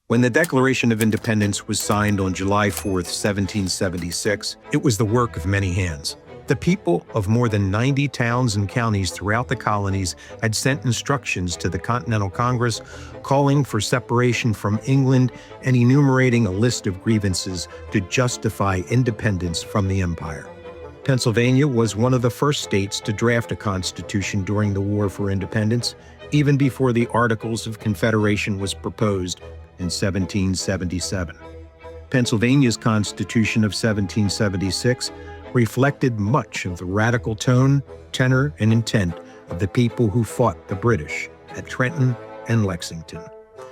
When the Declaration of Independence was signed on July 4th, 1776, it was the work of many hands. The people of more than 90 towns and counties throughout the colonies had sent instructions to the Continental Congress calling for separation from England and enumerating a list of grievances to justify independence from the empire. Pennsylvania was one of the first states to draft a constitution during the War for Independence, even before the Articles of Confederation was proposed in 1777. Pennsylvania's Constitution of 1776 reflected much of the radical tone, tenor, and intent of the people who fought the British at Trenton and Lexington.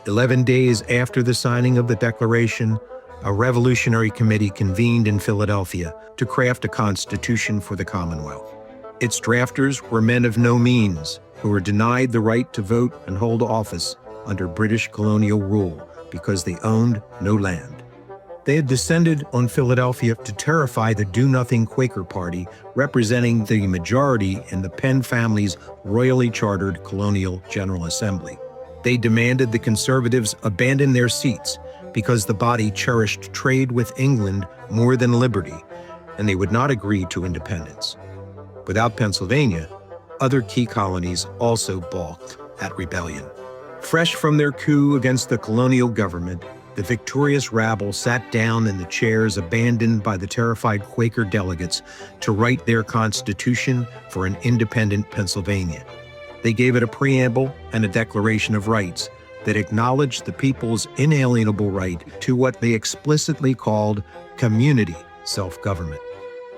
11 days after the signing of the Declaration, a Revolutionary Committee convened in Philadelphia to craft a constitution for the Commonwealth. Its drafters were men of no means who were denied the right to vote and hold office under British colonial rule because they owned no land. They had descended on Philadelphia to terrify the Do-Nothing Quaker Party, representing the majority in the Penn family's royally chartered Colonial General Assembly. They demanded the Conservatives abandon their seats because the body cherished trade with England more than liberty, and they would not agree to independence. Without Pennsylvania, other key colonies also balked at rebellion. Fresh from their coup against the colonial government, the victorious rabble sat down in the chairs abandoned by the terrified Quaker delegates to write their constitution for an independent Pennsylvania. They gave it a preamble and a Declaration of Rights that acknowledged the people's inalienable right to what they explicitly called community self-government.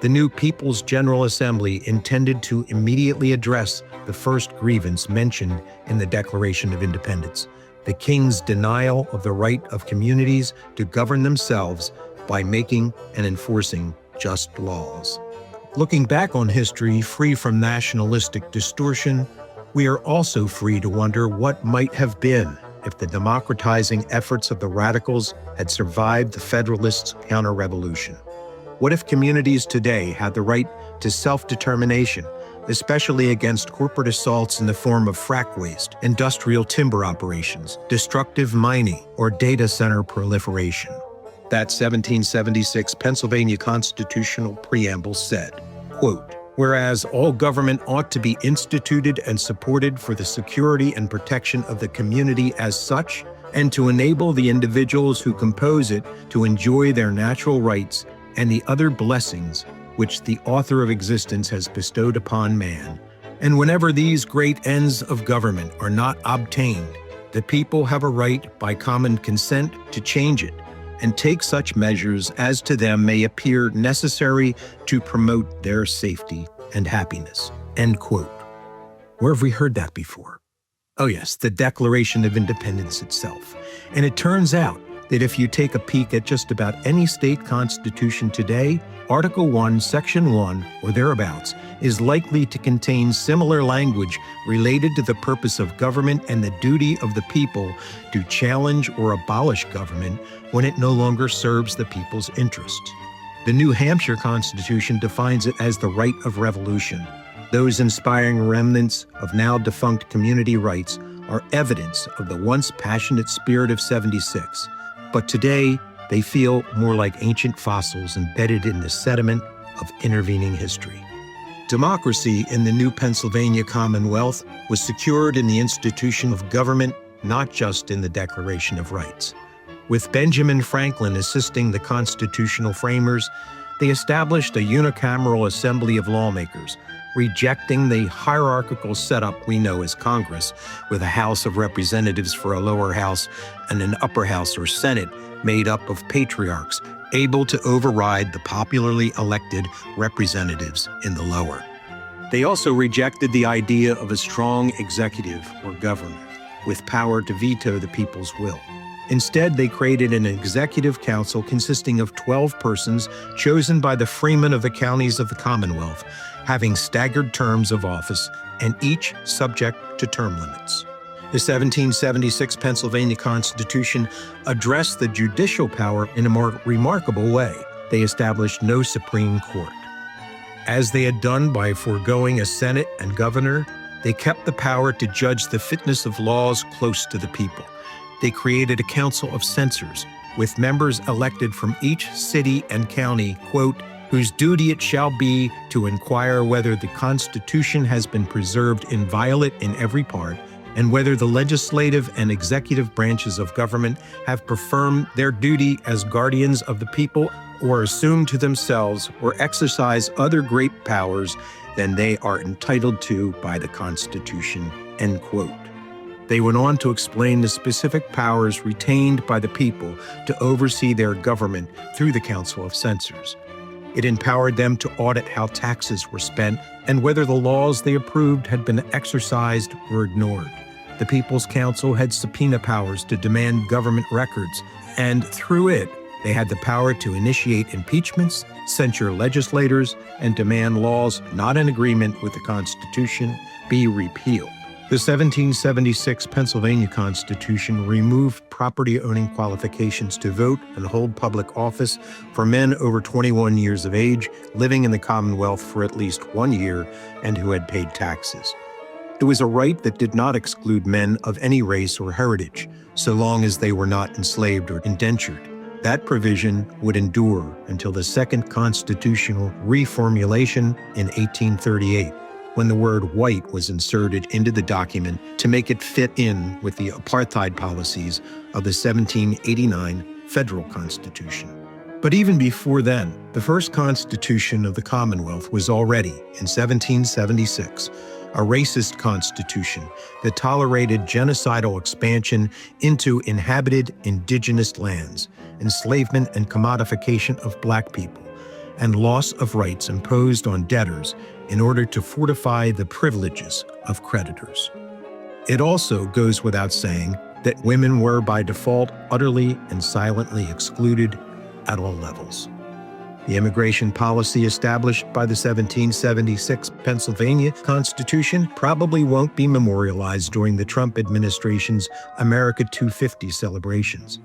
The new People's General Assembly intended to immediately address the first grievance mentioned in the Declaration of Independence: the King's denial of the right of communities to govern themselves by making and enforcing just laws. Looking back on history free from nationalistic distortion, we are also free to wonder what might have been if the democratizing efforts of the radicals had survived the Federalists' counter-revolution. What if communities today had the right to self-determination, especially against corporate assaults in the form of frack waste, industrial timber operations, destructive mining, or data center proliferation? That 1776 Pennsylvania constitutional preamble said, quote, "Whereas all government ought to be instituted and supported for the security and protection of the community as such, and to enable the individuals who compose it to enjoy their natural rights and the other blessings which the author of existence has bestowed upon man. And whenever these great ends of government are not obtained, the people have a right by common consent to change it, and take such measures as to them may appear necessary to promote their safety and happiness." End quote. Where have we heard that before? Oh yes, the Declaration of Independence itself. And it turns out that if you take a peek at just about any state constitution today, Article 1, Section 1, or thereabouts, is likely to contain similar language related to the purpose of government and the duty of the people to challenge or abolish government when it no longer serves the people's interest. The New Hampshire Constitution defines it as the right of revolution. Those inspiring remnants of now defunct community rights are evidence of the once passionate spirit of '76. But today, they feel more like ancient fossils embedded in the sediment of intervening history. Democracy in the new Pennsylvania Commonwealth was secured in the institution of government, not just in the Declaration of Rights. With Benjamin Franklin assisting the constitutional framers, they established a unicameral assembly of lawmakers, rejecting the hierarchical setup we know as Congress, with a House of Representatives for a lower house and an upper house or Senate made up of patriarchs, able to override the popularly elected representatives in the lower. They also rejected the idea of a strong executive or government with power to veto the people's will. Instead, they created an executive council consisting of 12 persons chosen by the freemen of the counties of the Commonwealth, having staggered terms of office and each subject to term limits. The 1776 Pennsylvania Constitution addressed the judicial power in a more remarkable way. They established no Supreme Court. As they had done by foregoing a Senate and governor, they kept the power to judge the fitness of laws close to the people. they created a council of censors with members elected from each city and county, quote, whose duty it shall be to inquire whether the Constitution has been preserved inviolate in every part, and whether the legislative and executive branches of government have performed their duty as guardians of the people or assumed to themselves or exercise other great powers than they are entitled to by the Constitution, end quote. They went on to explain the specific powers retained by the people to oversee their government through the Council of Censors. It empowered them to audit how taxes were spent and whether the laws they approved had been exercised or ignored. The People's Council had subpoena powers to demand government records, and through it, they had the power to initiate impeachments, censure legislators, and demand laws not in agreement with the Constitution be repealed. The 1776 Pennsylvania Constitution removed property-owning qualifications to vote and hold public office for men over 21 years of age, living in the Commonwealth for at least 1 year, and who had paid taxes. It was a right that did not exclude men of any race or heritage, so long as they were not enslaved or indentured. That provision would endure until the second constitutional reformulation in 1838. When the word white was inserted into the document to make it fit in with the apartheid policies of the 1789 Federal Constitution. But even before then, the first Constitution of the Commonwealth was already, in 1776, a racist constitution that tolerated genocidal expansion into inhabited indigenous lands, enslavement and commodification of Black people, and loss of rights imposed on debtors in order to fortify the privileges of creditors. It also goes without saying that women were by default utterly and silently excluded at all levels. The immigration policy established by the 1776 Pennsylvania Constitution probably won't be memorialized during the Trump administration's America 250 celebrations.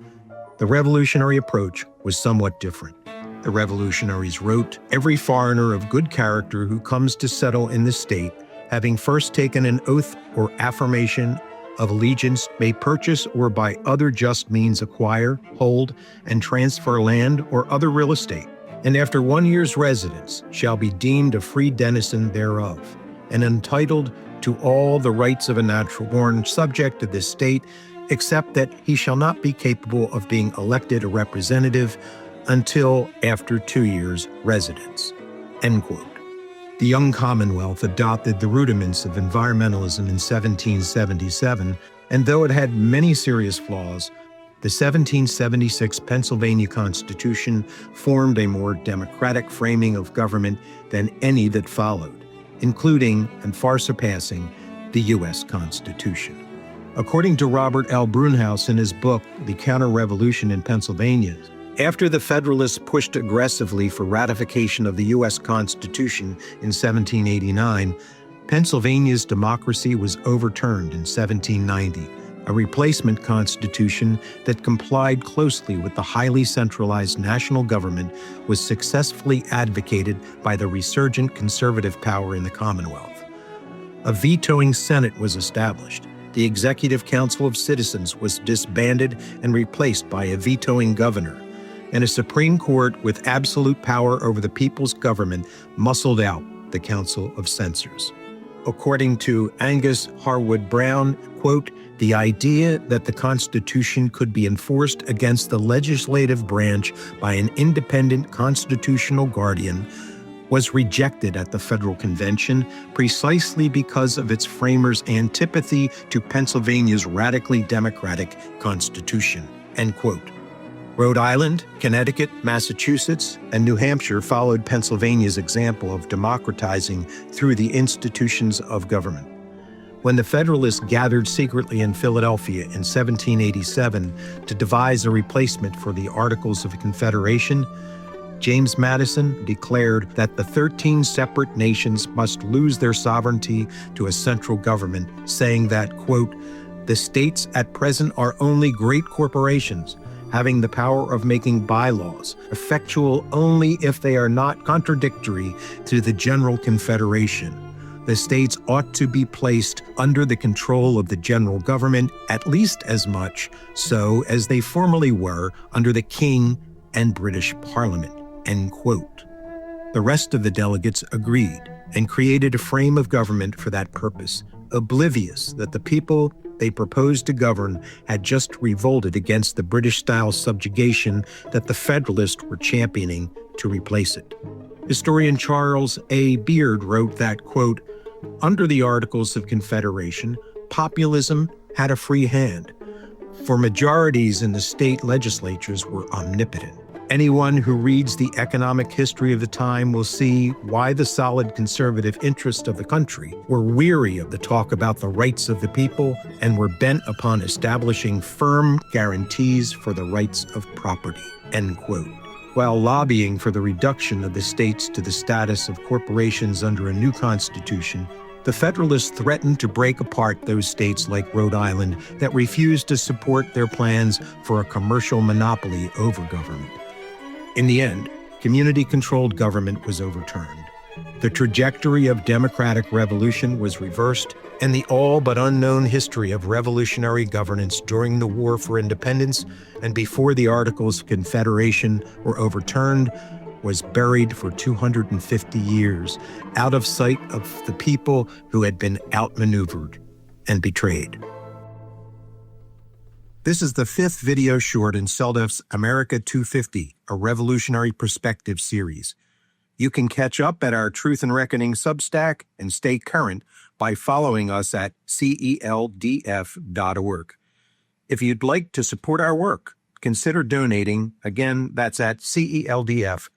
The revolutionary approach was somewhat different. The revolutionaries wrote, "Every foreigner of good character who comes to settle in the state, having first taken an oath or affirmation of allegiance, may purchase or by other just means acquire, hold, and transfer land or other real estate, and after 1 year's residence shall be deemed a free denizen thereof, and entitled to all the rights of a natural-born subject of this state, except that he shall not be capable of being elected a representative until after 2 years' residence," end quote. The young Commonwealth adopted the rudiments of environmentalism in 1777, and though it had many serious flaws, the 1776 Pennsylvania Constitution formed a more democratic framing of government than any that followed, including and far surpassing the U.S. Constitution. According to Robert L. Brunhaus in his book, The Counter-Revolution in Pennsylvania, after the Federalists pushed aggressively for ratification of the U.S. Constitution in 1789, Pennsylvania's democracy was overturned in 1790. A replacement constitution that complied closely with the highly centralized national government was successfully advocated by the resurgent conservative power in the Commonwealth. A vetoing Senate was established. The Executive Council of Citizens was disbanded and replaced by a vetoing governor, and a Supreme Court with absolute power over the people's government muscled out the Council of Censors. According to Angus Harwood Brown, quote, "The idea that the Constitution could be enforced against the legislative branch by an independent constitutional guardian was rejected at the Federal Convention precisely because of its framers' antipathy to Pennsylvania's radically democratic Constitution," end quote. Rhode Island, Connecticut, Massachusetts, and New Hampshire followed Pennsylvania's example of democratizing through the institutions of government. When the Federalists gathered secretly in Philadelphia in 1787 to devise a replacement for the Articles of Confederation, James Madison declared that the 13 separate nations must lose their sovereignty to a central government, saying that, quote, "The states at present are only great corporations, having the power of making bylaws, effectual only if they are not contradictory to the general confederation, the states ought to be placed under the control of the general government, at least as much so as they formerly were under the King and British Parliament, end quote. The rest of the delegates agreed and created a frame of government for that purpose, oblivious that the people they proposed to govern had just revolted against the British-style subjugation that the Federalists were championing to replace it. Historian Charles A. Beard wrote that, quote, "Under the Articles of Confederation, populism had a free hand, for majorities in the state legislatures were omnipotent. Anyone who reads the economic history of the time will see why the solid conservative interests of the country were weary of the talk about the rights of the people and were bent upon establishing firm guarantees for the rights of property," end quote. While lobbying for the reduction of the states to the status of corporations under a new constitution, the Federalists threatened to break apart those states like Rhode Island that refused to support their plans for a commercial monopoly over government. In the end, community-controlled government was overturned. The trajectory of democratic revolution was reversed, and the all but unknown history of revolutionary governance during the War for Independence and before the Articles of Confederation were overturned was buried for 250 years, out of sight of the people who had been outmaneuvered and betrayed. This is the 5th video short in Seldef's America 250, a Revolutionary Perspective series. You can catch up at our Truth and Reckoning Substack and stay current by following us at celdf.org. If you'd like to support our work, consider donating. Again, that's at celdf.org.